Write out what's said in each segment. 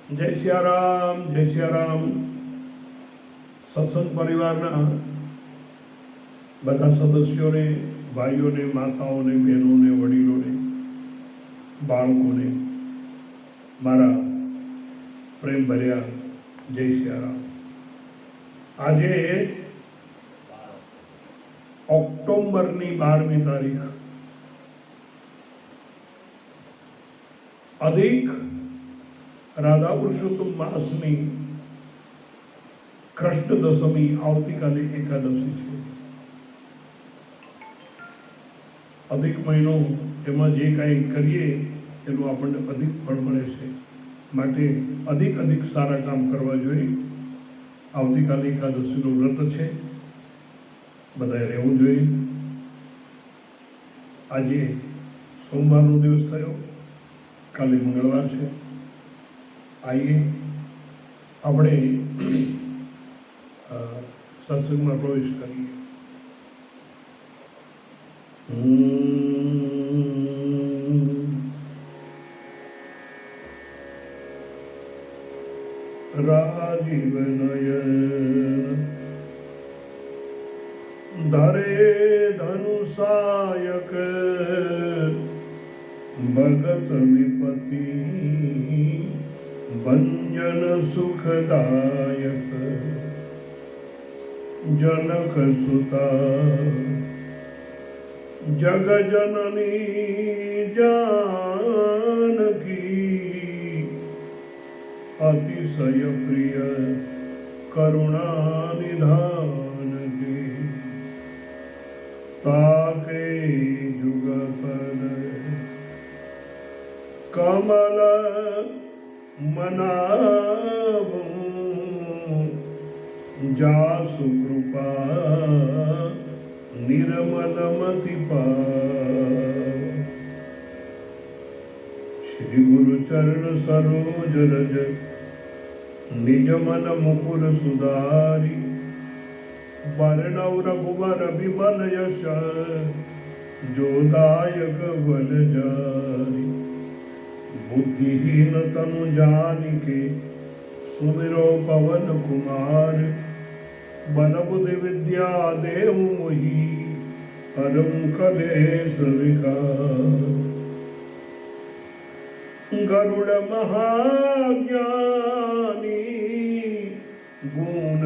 જય સિયારામ, જય સિયારામ. સત્સંગ પરિવારના બધા સદસ્યોને, ભાઈઓને, માતાઓને, બહેનોને, વડીલોને, બાળકોને મારા પ્રેમ ભર્યા જય સિયારામ. આજે ઓક્ટોબરની 12મી તારીખ, અધિક રાધા પુરુષોત્તમ માસની કૃષ્ણ દશમી, આવતીકાલે એકાદશી છે. અધિક મહિનો, એમાં જે કાંઈ કરીએ એનું આપણને અધિક ફળ મળે છે. માટે અધિક સારા કામ કરવા જોઈએ. આવતીકાલે એકાદશીનું વ્રત છે, બધાએ રહેવું જોઈએ. આજે સોમવારનો દિવસ થયો, કાલે મંગળવાર છે. આઈએ આપણે સત્સંગમાં પ્રવેશ કરીએ. રાજીવ નયન ધરે ધનુષાયક ભગત વિપતિ ભંજન સુખદાયક જનક સુતા જગ જનની જાનકી અતિશય પ્રિય કરુણા નિધાન કી તાકે જુગપદ કમલ મનાવું જાસુ કૃપા નિર્મલમતિ પાવ. શ્રી ગુરુ ચરણ સરોજ રજ નિજ મન મુકુર સુધારી વર્ણવ રઘુબર વિમલ યશ જોદાયક બલ જારી. बुद्धिहीन तनु जानिके सुमिरो पवन कुमार बल बुद्धि विद्या देव मोहि हरम कलेश विकार. गरुड़ महाज्ञानी गुण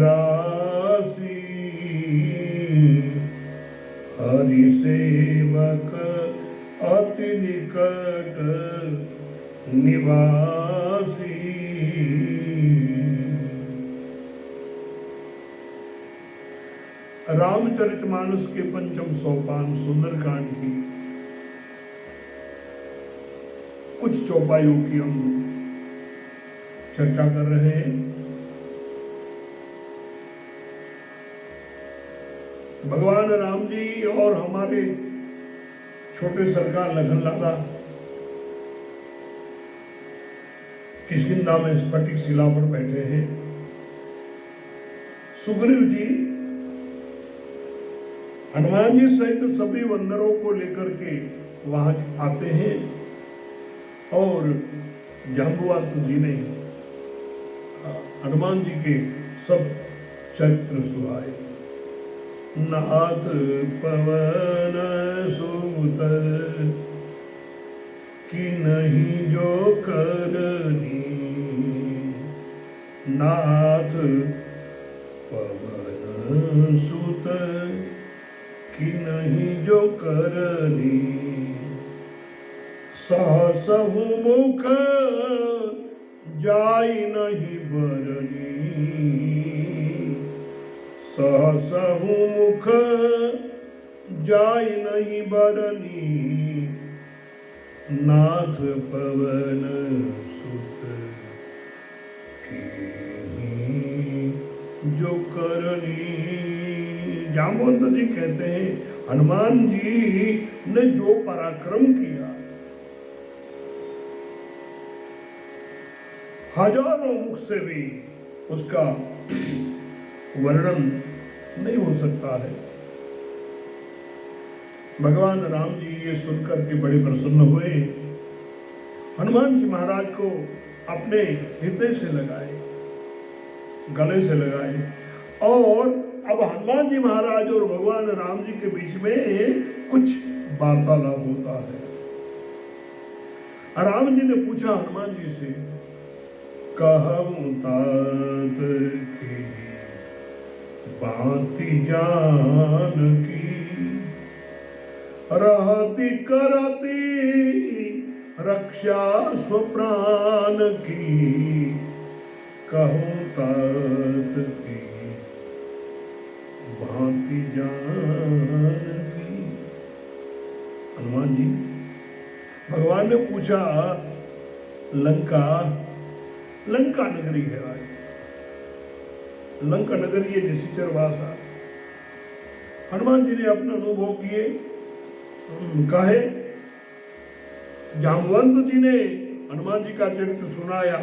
राशि हरि सेवक अति निकट निवासी. रामचरितमानस के पंचम सोपान सुंदरकांड की कुछ चौपाइयों की हम चर्चा कर रहे हैं. भगवान राम जी और हमारे छोटे सरकार लखन लाला किष्किंधा में स्फटिक शिला पर बैठे हैं. सुग्रीव जी हनुमान जी सहित सभी बंदरों को लेकर के वहां आते हैं और जाम्बुवंत जी ने हनुमान जी के सब चरित्र सुनाए. नाथ पवन सूत की नहीं जो करनी, नाथ पवन सूत की नहीं जो करनी, सहसहु मुख जाई नहीं बरनी, सहसहु मुख जाय नहीं बरनी, नाथ पवन सुत कीन्ही जो करनी. जाम्बुवंत जी कहते हैं हनुमान जी ने जो पराक्रम किया हजारों मुख से भी उसका वर्णन नहीं हो सकता है. भगवान राम जी ये सुनकर के बड़े प्रसन्न हुए. हनुमान जी महाराज को अपने हृदय से लगाए, गले से लगाए। और अब हनुमान जी महाराज और भगवान राम जी के बीच में कुछ वार्तालाप होता है। राम जी ने पूछा हनुमान जी से, कहूं तात की बाती जान की, रहती करती रक्षा स्वप्राण की, कहूं तात की भांति जान की। हनुमान जी, भगवान ने पूछा, लंका नगरी है आज, लंका नगरी ये निशिचर भाषा। हनुमान जी ने अपना अनुभव किए, कहे। जामवंत जी ने हनुमान जी का चरित्र सुनाया।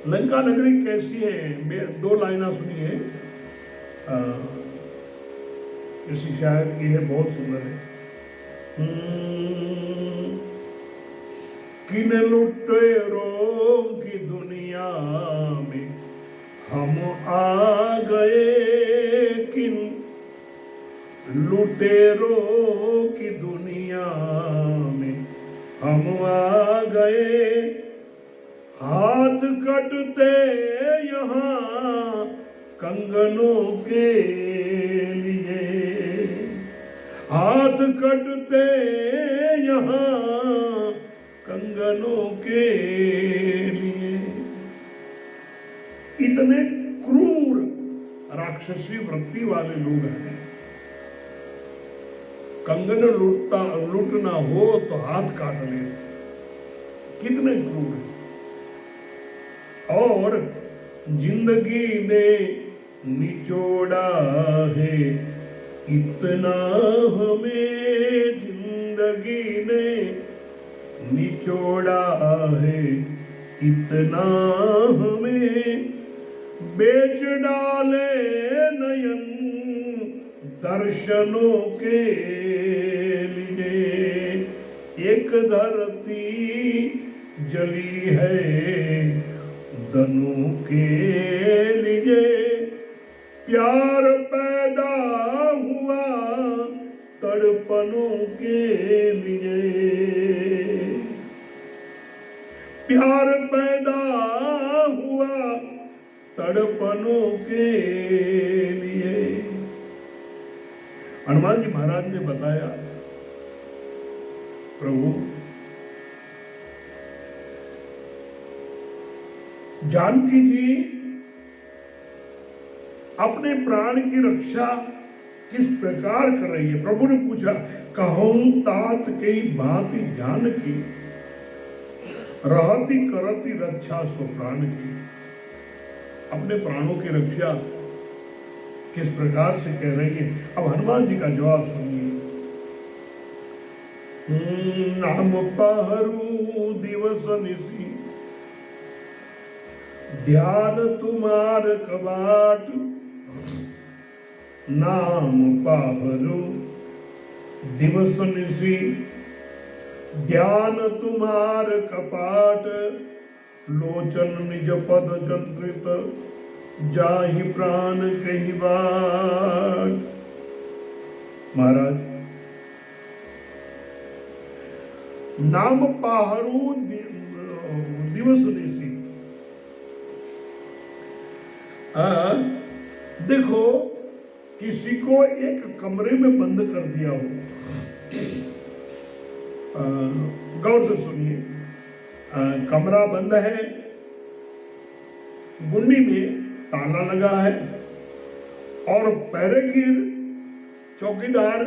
लंका नगरी कैसी है, 2 लाइना सुनिए, किसी शायर की है, बहुत सुंदर है। किन लुटेरों की दुनिया में हम आ गए, किन लुटेरों की दुनिया में हम आ गए, हाथ कटते यहाँ कंगनों के लिए, हाथ कटते यहाँ कंगनों के लिए। इतने क्रूर राक्षसी वृत्ति वाले लोग हैं। कंगन लूटना हो तो हाथ काट लेते, कितने क्रूर हैं। और जिंदगी ने निचोड़ा है इतना हमें, जिंदगी ने निचोड़ा है इतना हमें, बेच डाले नयन दर्शनों के लिए, एक धरती जली है दनों के लिए, प्यार पैदा हुआ तड़पनों के लिए, प्यार पैदा हुआ तड़पनों के लिए। हनुमान जी महाराज ने बताया, प्रभु जानकी जी अपने प्राण की रक्षा किस प्रकार कर रही है। प्रभु ने पूछा, कहूं तात के भांति जानकी, रहती करती रक्षा स्वप्राण की। अपने प्राणों की रक्षा किस प्रकार से कह रही है। अब हनुमान जी का जवाब सुनिए। नाम पहरू दिवस निसी, ध्यान तुम्हार कबाट, नाम पाहरू दिवस निसी, ध्यान तुम्हार कपाट, लोचन निज पद चंद्रित, जाहि प्राण कही बाट। महाराज, नाम पाहरू दिवस निसी, देखो किसी को एक कमरे में बंद कर दिया हो, गौर से सुनिए, कमरा बंद है, गुंडी में ताला लगा है और पहरेगीर चौकीदार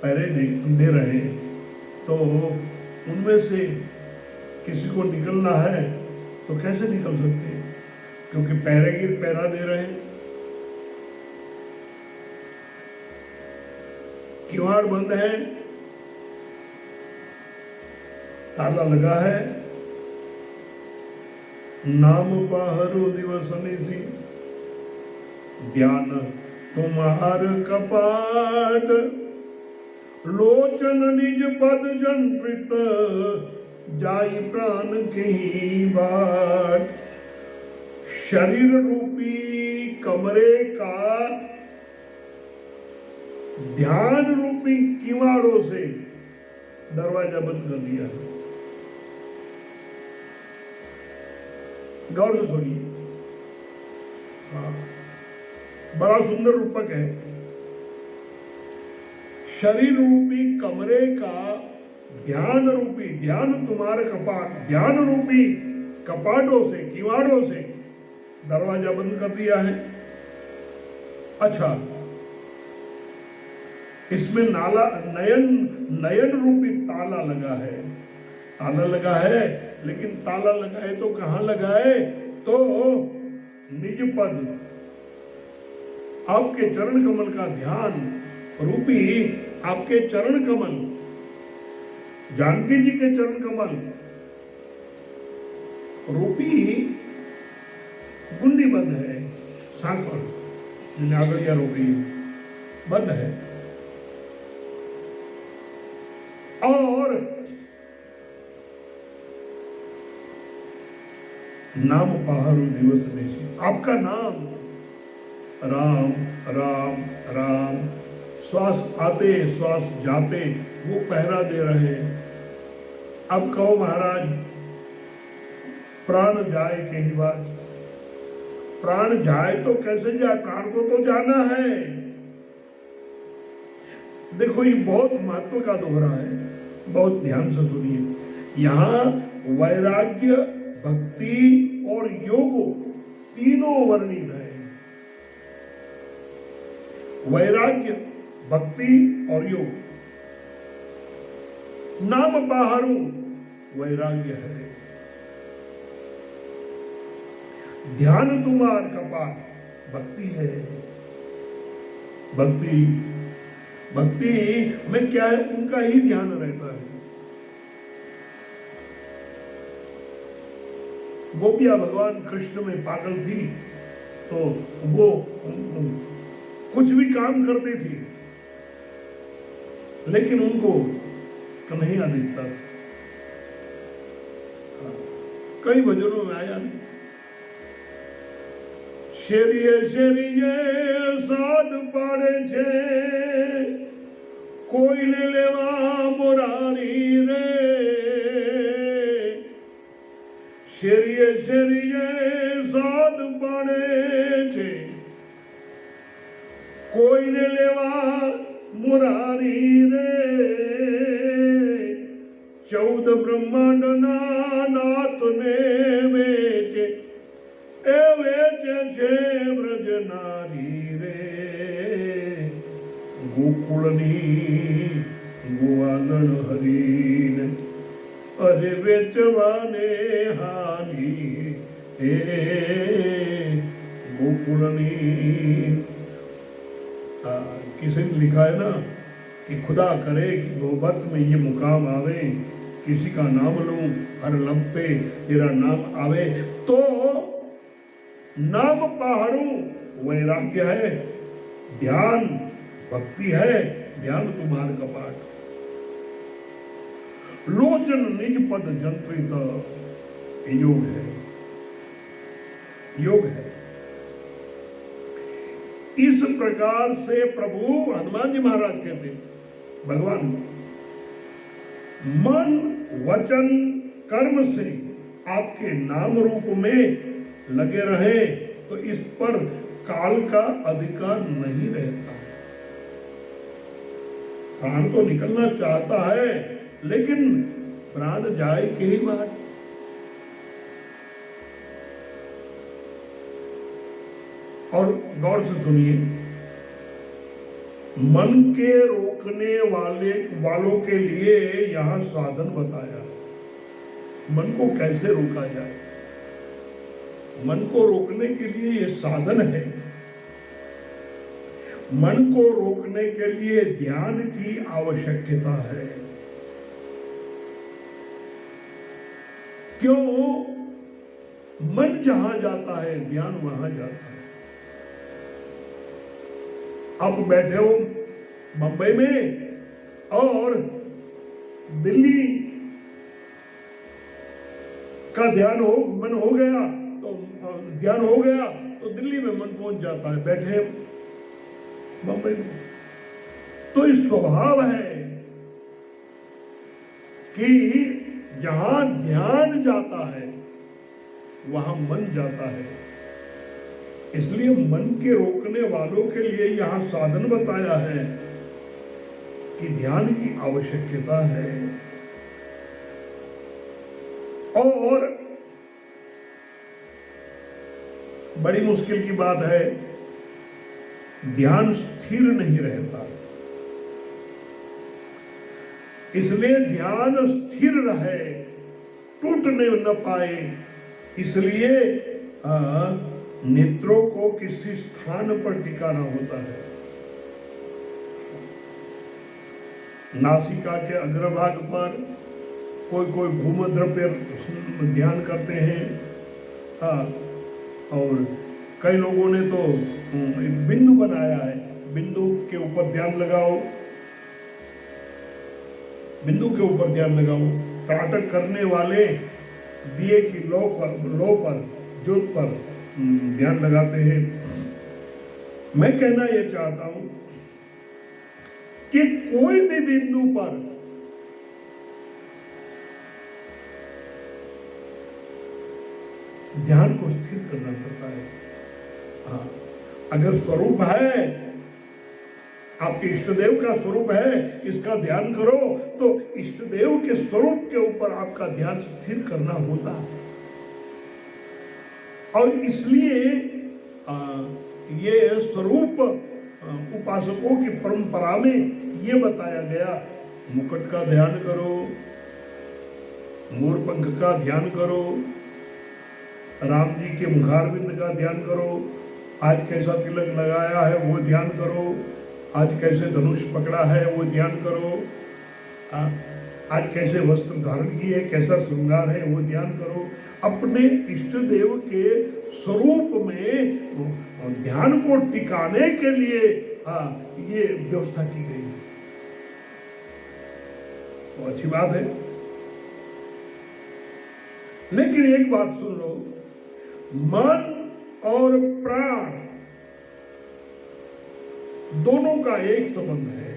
पहरे दे रहे हैं, तो उनमें से किसी को निकलना है तो कैसे निकल सकते हैं, क्योंकि पहरेगीर पहरा दे रहे हैं। किवाड़ बंद है, ताला लगा है। नाम पाहरू दिवस निसी, ध्यान तुम्हार कपाट, लोचन निज पद जंत्रित, जाई प्राण की बाट। शरीर रूपी कमरे का ध्यान रूपी किवाड़ों से दरवाजा बंद कर दिया है। गौर से सुनिए, हाँ, बड़ा सुंदर रूपक है। शरीर रूपी कमरे का ध्यान रूपी, ध्यान तुम्हारे कपाट, ध्यान रूपी कपाटों से, किवाड़ों से दरवाजा बंद कर दिया है। अच्छा, इसमें नाला नयन रूपी ताला लगा है। ताला लगा है, लेकिन ताला लगा है तो कहां लगा है? तो निज पद, आपके चरण कमल का ध्यान रूपी, आपके चरण कमल, जानकी जी के चरण कमल रूपी गुंडी बंद है, सांकड़ जिन्हें आगड़िया रूपी बंद है। और नाम पहाड़ो दिवस निशि, आपका नाम राम राम राम, श्वास आते श्वास जाते वो पहरा दे रहे हैं। अब कहो महाराज, प्राण जाए कहीं बार, प्राण जाए तो कैसे जाए? प्राण को तो जाना है। देखो, ये बहुत महत्व का दोहरा है, बहुत ध्यान से सुनिए। यहां वैराग्य, भक्ति और योग तीनों वर्णित है। वैराग्य, भक्ति और योग। नाम बाहरों वैराग्य है, ध्यान तुम्हार कपाट भक्ति है। भक्ति, भक्ति में क्या है? उनका ही ध्यान रहता है। गोपियां भगवान कृष्ण में पागल थी, तो वो कुछ भी काम करती थी, लेकिन उनको कन्हैया दिखता था। कई भजनों में आया नहीं, शेरिये शेरिये साध पाड़े छे, कोई ने लेवा मुरारी रे। शेरिये शेरिये साध पाड़े छे, कोई ने लेवा मुरारी रे। 14 ब्रह्मांड ना नाथ ने वेचे, ए वेचे छे ब्रज नारी रे। गोकुलनी गोवालन हरीन, अरे वेचवाने हाली ए। गोकुलनी, किसी ने लिखा है ना कि खुदा करे कि नौबत में ये मुकाम आवे, किसी का नाम लूं हर लब पे तेरा नाम आवे। तो नाम पहाड़ू वैराग्य है, ध्यान भक्ति है, ध्यान तुम्हार कपाट। लोचन निज पद जंत्रित, योग है, योग है। इस प्रकार से प्रभु हनुमान जी महाराज कहते, भगवान मन वचन कर्म से आपके नाम रूप में लगे रहे तो इस पर काल का अधिकार नहीं रहता है। प्राण तो निकलना चाहता है, लेकिन प्राण जाए के ही बात। और गौर से सुनिए, मन के रोकने वालों के लिए यहां साधन बताया। मन को कैसे रोका जाए? मन को रोकने के लिए ये साधन है। मन को रोकने के लिए ध्यान की आवश्यकता है। क्यों? मन जहां जाता है ध्यान वहां जाता है। आप बैठे हो बंबई में और दिल्ली का मन हो गया तो ध्यान हो गया तो दिल्ली में मन पहुंच जाता है, बैठे बंबई में। तो इस स्वभाव है कि जहां ध्यान जाता है वहां मन जाता है। इसलिए मन के रोकने वालों के लिए यहां साधन बताया है कि ध्यान की आवश्यकता है। और बड़ी मुश्किल की बात है, ध्यान स्थिर नहीं रहता। इसलिए ध्यान स्थिर रहे, टूटने न पाए, इसलिए नेत्रों को किसी स्थान पर टिकाना होता है। नासिका के अग्रभाग पर कोई भूमध्य पर ध्यान करते हैं। और कई लोगों ने तो बिंदु बनाया है, बिंदु के ऊपर ध्यान लगाओ, बिंदु के ऊपर ध्यान लगाओ। त्राटक करने वाले दिए की लो पर ज्योत पर ध्यान लगाते हैं। मैं कहना यह चाहता हूं कि कोई भी बिंदु पर ध्यान को स्थिर करना पड़ता है। हाँ, अगर स्वरूप है, आपके इष्ट देव का स्वरूप है, इसका ध्यान करो, तो इष्ट देव के स्वरूप के ऊपर आपका ध्यान स्थिर करना होता है। और इसलिए ये स्वरूप उपासकों की परंपरा में ये बताया गया, मुकुट का ध्यान करो, मोरपंख का ध्यान करो, राम जी के मुखारविंद का ध्यान करो, आज कैसा तिलक लगाया है वो ध्यान करो, आज कैसे धनुष पकड़ा है वो ध्यान करो, आज कैसे वस्त्र धारण किए, कैसा श्रृंगार है वो ध्यान करो। अपने इष्ट देव के स्वरूप में ध्यान को टिकाने के लिए ये व्यवस्था की गई है। तो अच्छी बात है। लेकिन एक बात सुन लो, मन और प्राण दोनों का एक संबंध है।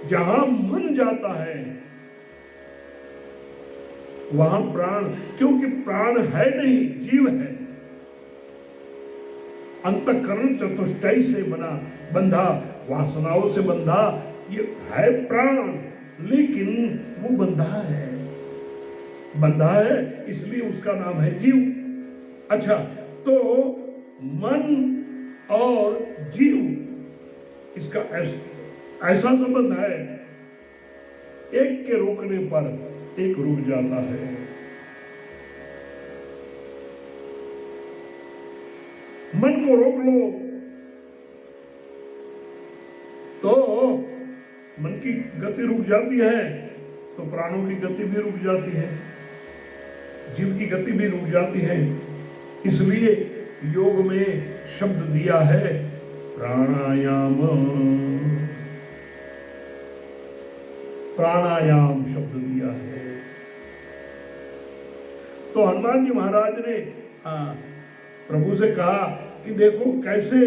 जहां मन जाता है वहां प्राण, क्योंकि प्राण है नहीं, जीव है। अंतःकरण चतुष्टय से बंधा, वासनाओं से बंधा ये है प्राण, लेकिन वो बंधा है इसलिए उसका नाम है जीव। अच्छा, तो मन और जीव, इसका ऐसा संबंध है, एक के रोकने पर एक रुक जाता है। मन को रोक लो तो मन की गति रुक जाती है, तो प्राणों की गति भी रुक जाती है, जीव की गति भी रुक जाती है। इसलिए योग में शब्द दिया है प्राणायाम, प्राणायाम शब्द दिया है। तो हनुमान जी महाराज ने प्रभु से कहा कि देखो कैसे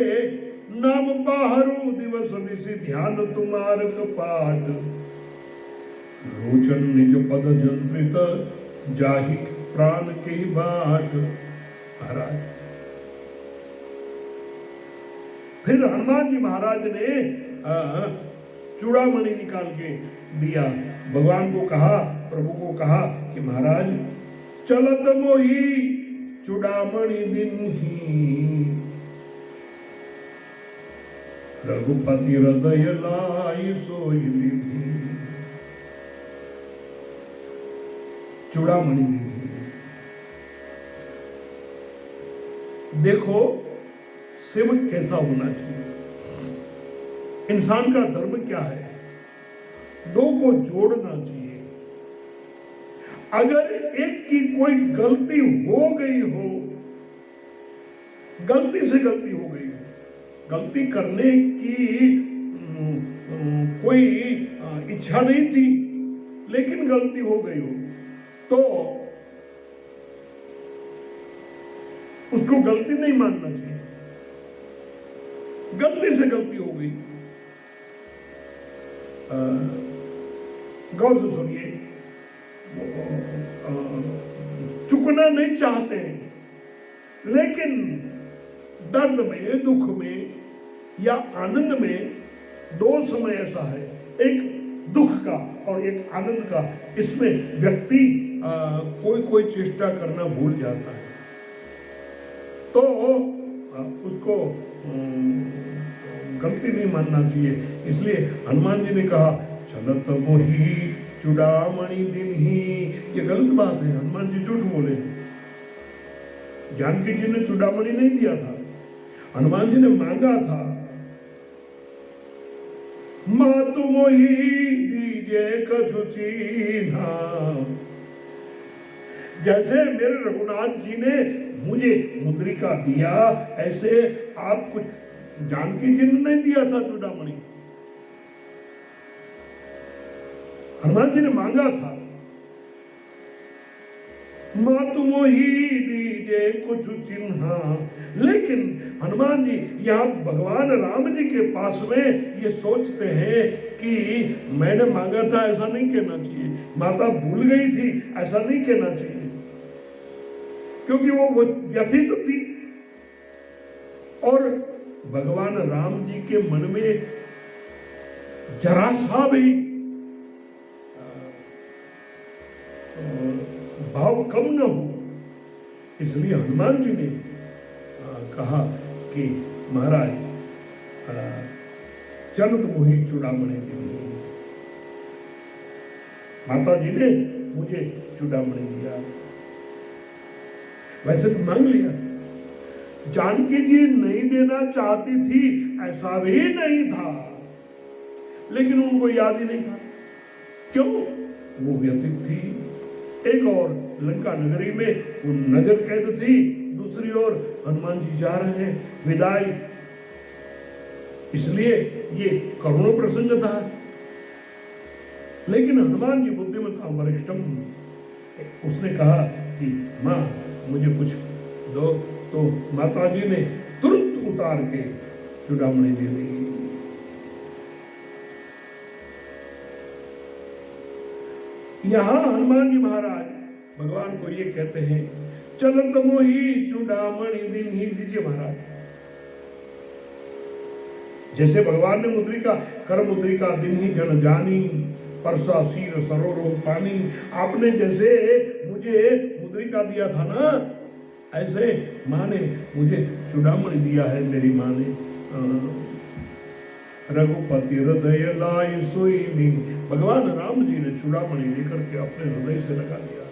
नाम बाहरु दिवस निशि ध्यान तुम्हार कपाट, रोचन निज पद जंत्रित जाहि प्राण के बाट। महाराज, फिर हनुमान जी महाराज ने चूड़ामणि निकाल के दिया, भगवान को कहा, प्रभु को कहा कि महाराज चलत मोही चूड़ामणि दिन्ही, रघुपति हृदय लाई सोई लिधी। चूड़ामणि दिन्ही, देखो सेवक कैसा होना चाहिए। इंसान का धर्म क्या है? दो को जोड़ना चाहिए। अगर एक की कोई गलती हो गई हो, गलती से गलती हो गई हो, गलती करने की कोई इच्छा नहीं थी लेकिन गलती हो गई हो, तो उसको गलती नहीं मानना चाहिए। गलती से गलती हो गई, गौर से सुनिए, चुकना नहीं चाहते हैं, लेकिन दर्द में, दुख में या आनंद में दो समय ऐसा है, एक दुख का और एक आनंद का। इसमें व्यक्ति कोई चेष्टा करना भूल जाता है, तो उसको गलती नहीं मानना चाहिए। इसलिए हनुमान जी ने कहा चलत मोही चूड़ामणि दिन ही। ये गलत बात है, हनुमान जी झूठ बोले। जानकी जी ने चूड़ामणि नहीं दिया था, हनुमान जी ने मांगा था। मातु मोही दीजिए कछु चीन्हा। जैसे मेरे रघुनाथ जी ने मुझे मुद्रिका दिया, ऐसे आप कुछ, जानकी जी ने नहीं दिया था चूड़ामणि, हनुमान जी ने मांगा था। मातु मोही दीजिए कुछ चिन्हा। लेकिन हनुमान जी यहाँ भगवान राम जी के पास में ये सोचते हैं कि मैंने मांगा था, ऐसा नहीं कहना चाहिए, माता भूल गई थी, ऐसा नहीं कहना चाहिए, क्योंकि वो व्यथित थी। और भगवान राम जी के मन में जरा सा भी भाव कम न हो, इसलिए हनुमान जी ने कहा कि महाराज चलत मोही चूड़ामणि दी। माता जी ने मुझे चूड़ामणि दिया, वैसे तो मांग लिया। जानकी जी नहीं देना चाहती थी ऐसा भी नहीं था, लेकिन उनको याद ही नहीं था। क्यों? वो व्यथित थी। एक और लंका नगरी में वो नगर कैद थी, दूसरी ओर हनुमान जी जा रहे हैं विदाई, इसलिए ये करुण प्रसंग था। लेकिन हनुमान जी बुद्धिमता वरिष्ठम, उसने कहा कि माँ मुझे कुछ दो, तो माता जी ने तुरंत उतार के चूड़ामणि दे दी। यहां हनुमान जी महाराज भगवान को ये कहते हैं चलत मोही चूड़ामणि दिन ही। लीजिए महाराज, जैसे भगवान ने मुद्रिका कर मुद्रिका दिन ही जन जानी, परसा सीर सरोरो पानी। आपने जैसे मुझे मुद्रिका दिया था ना, ऐसे माँ ने मुझे चूड़ामणि दिया है। मेरी माँ ने रघुपति हृदय लाई सोई नीन। भगवान राम जी ने चूड़ामणि लेकर के अपने हृदय से लगा लिया।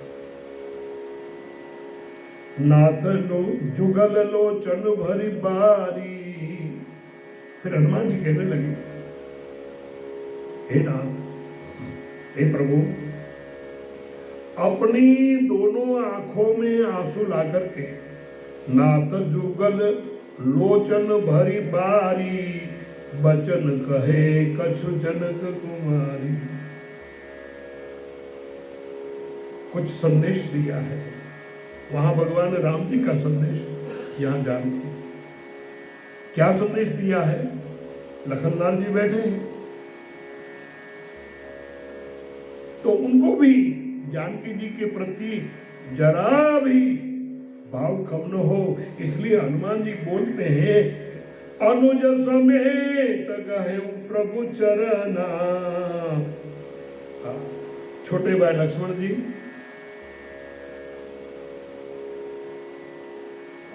नाथ लो जुगल लोचन भरी बारी। फिर हनुमान जी कहने लगे, हे नाथ, हे प्रभु, अपनी दोनों आंखों में आंसू ला करके, नाथ जुगल लोचन भरी बारी, बचन कहे कछु जनक कुमारी। कुछ संदेश दिया है, वहां भगवान राम जी का संदेश, यहां जानकी। क्या संदेश दिया है? लखनलाल जी बैठे हैं, तो उनको भी जानकी जी के प्रति जरा भी भाव कम न हो, इसलिए हनुमान जी बोलते हैं अनुज समेत गहे प्रभु चरना। छोटे भाई लक्ष्मण जी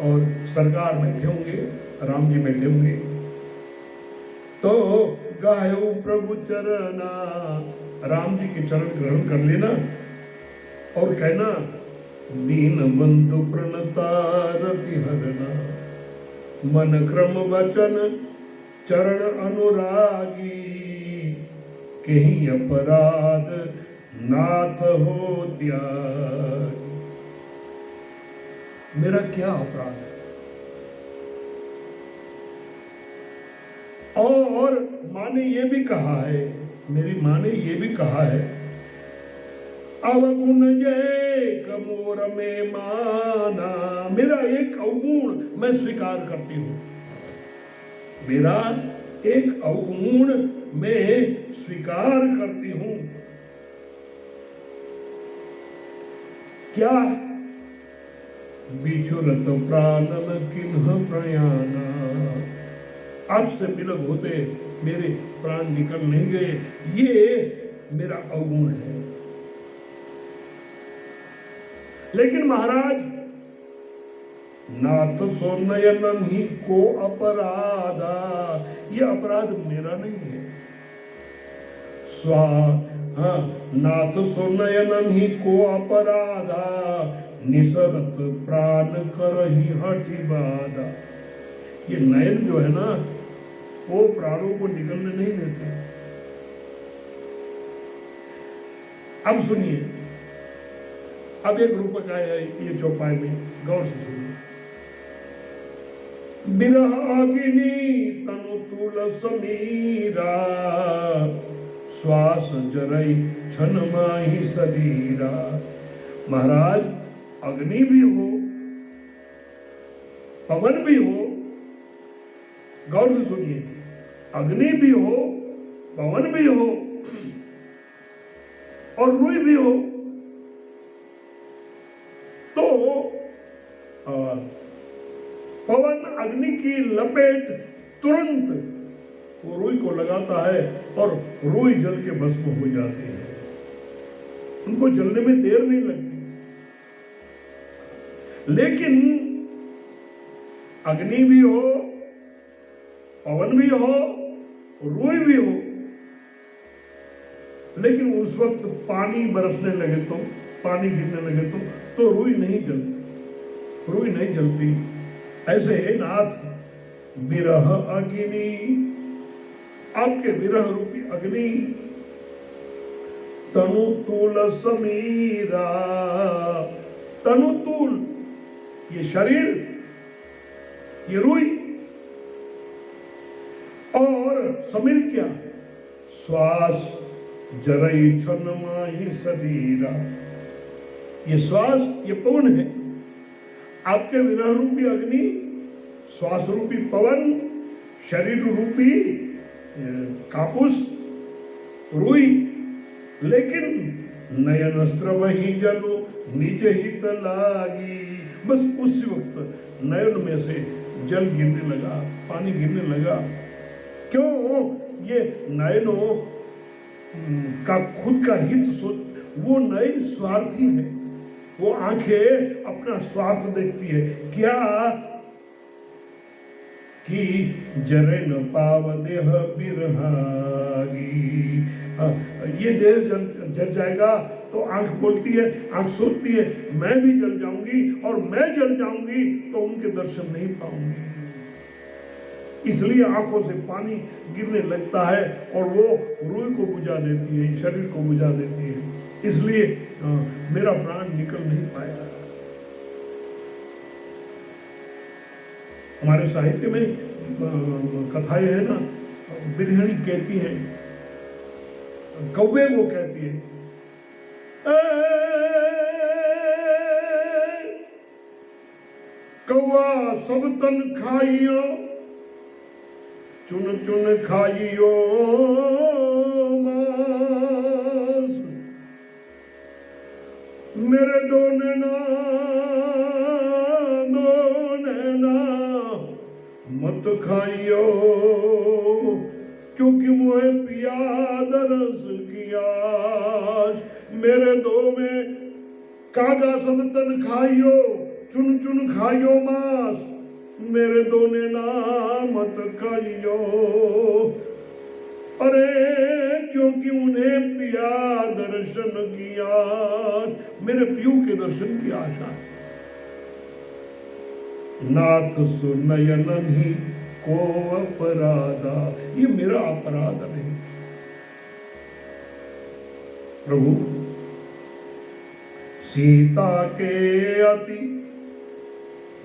और सरकार बैठे होंगे, राम जी बैठे होंगे, तो गायो प्रभु चरना, राम जी के चरण ग्रहण कर लेना और कहना दीन बंधु प्रणतारति हरना, मन क्रम वचन चरण अनुरागी, कहीं अपराध नाथ हो त्यागी। मेरा क्या अपराध है? और माँ ने ये भी कहा है, मेरी माँ ने ये भी कहा है अवगुण एक मोर में माना, मेरा एक अवगुण मैं स्वीकार करती हूं, मेरा एक अवगुण मैं स्वीकार करती हूं। क्या? बिछुरत प्राणन किन्ह प्रयाना, आपसे विलग होते मेरे प्राण निकल नहीं गए, ये मेरा अवगुण है। लेकिन महाराज, नाथ सो नयन ही को अपराधा, ये अपराध मेरा नहीं है। नाथ सो नयन ही को अपराधा, निसरत प्राण कर ही हटि बाधा। ये नयन जो है ना, वो प्राणों को निकलने नहीं देते। अब सुनिए, अब एक रूपक आया है ये चौपाई में, गौर से सुनिए। बिरह अग्नि तनु तुल समीरा, श्वास जरई छन माही शरीरा। महाराज, अग्नि भी हो, पवन भी हो, गौर से सुनिए, अग्नि भी हो, पवन भी हो और रुई भी हो, तो पवन अग्नि की लपेट तुरंत वो रुई को लगाता है और रुई जल के भस्म हो जाती है, उनको जलने में देर नहीं लगती। लेकिन अग्नि भी हो, पवन भी हो, रुई भी हो, लेकिन उस वक्त पानी बरसने लगे तो, पानी गिरने लगे तो रुई नहीं जलती, रुई नहीं जलती। ऐसे है नाथ, विरह अग्नि, आपके विरह रूपी अग्नि, तनु तूल समीरा, तनु तूल ये शरीर, ये रुई, और समीर क्या? श्वास जरई छन माही शरीरा, ये श्वास, ये पवन है। आपके विरह रूपी अग्नि, श्वास रूपी पवन, शरीर रूपी कापुस, रुई, लेकिन नयन स्त्रवहि जलो निज हित लागी। बस उसी वक्त नयन में से जल गिरने लगा, पानी गिरने लगा। क्यों? ये नयनों का खुद का हित सोच, वो नए स्वार्थी है, वो आंखें अपना स्वार्थ देखती है। क्या कि जरे न पाव देह बिरहागी, ये देह जल जाएगा तो आंख बोलती है, आंख सोचती है मैं भी जल जाऊंगी, और मैं जल जाऊंगी तो उनके दर्शन नहीं पाऊंगी। इसलिए आंखों से पानी गिरने लगता है और वो रूह को बुझा देती है, शरीर को बुझा देती है। इसलिए मेरा प्राण निकल नहीं पाया। हमारे साहित्य में कथाएं है ना, बिरहणी कहती है, कौवे वो कहती है, कौवा सब तन खाइयो, चुन चुन खाइयो मांस, मेरे दो नैना मत खाइयो, क्योंकि मुझे पिया दरस की आस। मेरे दो में कागा सब तन खाइयो, चुन चुन खाइयो मांस, मेरे दो नैना मत खाइयो। अरे क्योंकि उन्हें पिया दर्शन किया, मेरे पियू के दर्शन की आशा है। नाथ सुनयन ही को अपराधा, ये मेरा अपराध नहीं। प्रभु सीता के अति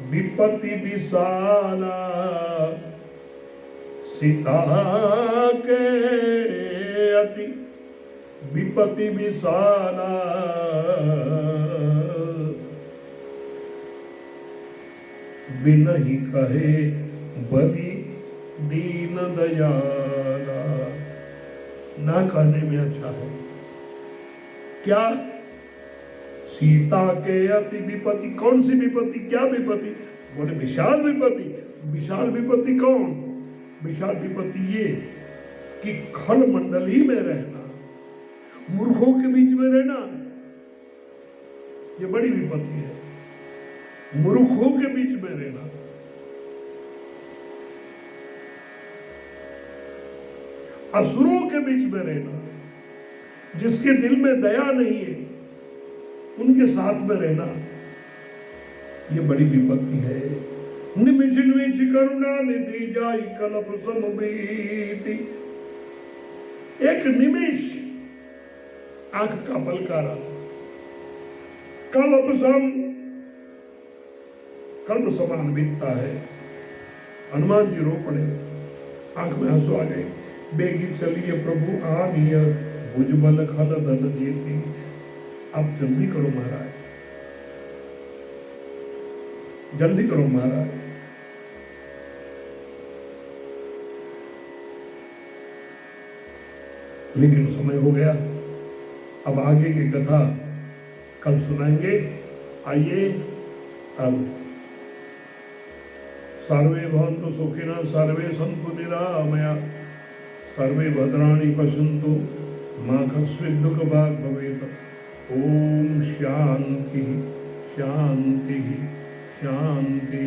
विपत्ति विशाला, सीता के अति विपति विसाला, बिनहि कहे बलि दीन दयाला। ना कहने में अच्छा है। क्या? सीता के अति विपत्ति। कौन सी विपत्ति? क्या विपत्ति? बोले विशाल विपत्ति। विशाल विपत्ति कौन? विशाल विपत्ति ये कि खल मंडली में रहना, मूर्खों के बीच में रहना, ये बड़ी विपत्ति है। मूर्खों के बीच में रहना, असुरों के बीच में रहना, जिसके दिल में दया नहीं है उनके साथ में रहना, ये बड़ी विपत्ति है। निमिष निमिष करुणा निधि जाई कल्प समबीति। एक निमिष आंख का पलकारा, कल्प समान बीतता है। हनुमान जी रो पड़े, आंख में आंसू आ गए। बेगी चलिए प्रभु आनिय भुजबल खल दल जेती। अब जल्दी करो महाराज, जल्दी करो महाराज। लेकिन समय हो गया, अब आगे की कथा कल सुनाएंगे। आइए अब सर्वे भवन्तु सुखिनः, सर्वे सन्तु निरामया, सर्वे भद्राणि पश्यन्तु, मा कश्चित् दुःखभाग् भवेत्। ओम शांति शांति शांति।